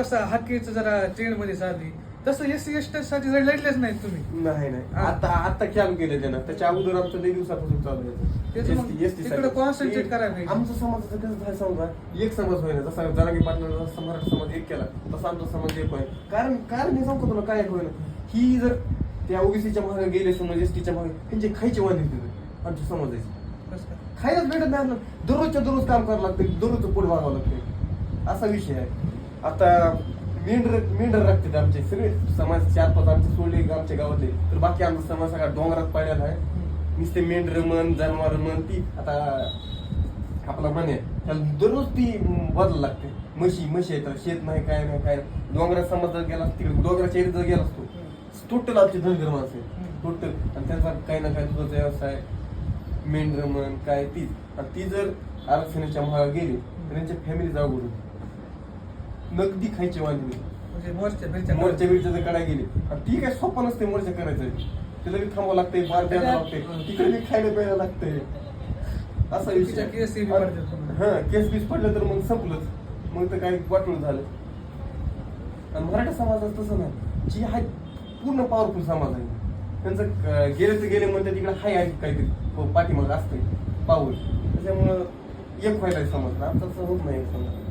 कसं हाकेचं जरा ट्रेंड मध्ये चालली तसं एससी एसटी साठी लढलेच नाहीत तुम्ही. नाही आता चालू केलं त्यानं. त्याच्या अगोदर आमचं लई दिवसापासून चालू आहे तिकडे कॉन्सन्ट्रेट करायला पाहिजे. आमचं समाजाचं कसं झालं सांगू का, एक समाज होईना. जसा जरांगी पाटलांना जसा मराठा समाज एक केला तसा आमचा समाज एक होईल. कारण मी सांगतो तुला काय होईल, ही जर त्या ओबीसीच्या मागे गेले समज एसटीच्या मागे त्यांचे खायचे वांदे तिथे आमच्या समाजाचे खायलाच भेटत नाही. आपलं दररोजच्या दररोज काम करावं लागतं, दररोजचं पोट भागावं लागतं, असा विषय आहे. आता मेंढर राखतात आमचे सगळे समाज 4-5 आमचे सोडले आमच्या गावातले, तर बाकी आमचा समाज सगळा डोंगरात पाडलेला आहे. नुसते मेंढर मन जनावर मन ती आता आपला म्हणे त्याला दररोज ती बदला लागते. म्हशी येतात, शेत नाही काय नाही काय. डोंगरात समाज जर गेला तिकडे डोंगराच्या एरियात जर गेला असतो टोटल आमचे धनगर माणसं आहे टोटल. आणि त्यांचा काही ना काही दुधाचा व्यवसाय मेंढर मन काय ती. आणि ती जर आरक्षणाच्या महाग गेली तर त्यांच्या फॅमिली जाऊ होती. नगदी खायचे वांदे म्हणजे मोर्चा बिरच्या जर कडा गेली आणि ती काय सोपं नसते मोर्चा करायचं. तिला बी थांबावं लागतंय, बार द्यायला लागतंय, तिकडे बी खायला प्यायला लागतंय, असा विषय. केस बीस पडलं तर मग संपलंच, मग तर काही वाटून झालं. आणि मराठा समाजात तसं नाही, जी आहे पूर्ण पॉवरफुल समाज आहे. त्यांचं गेले तर गेले म्हणते तिकडे हाय आहे काहीतरी पाठीमाग असतंय पाऊल. त्याच्यामुळं एक व्हायला समाज आमचा तसं होत नाही समाज.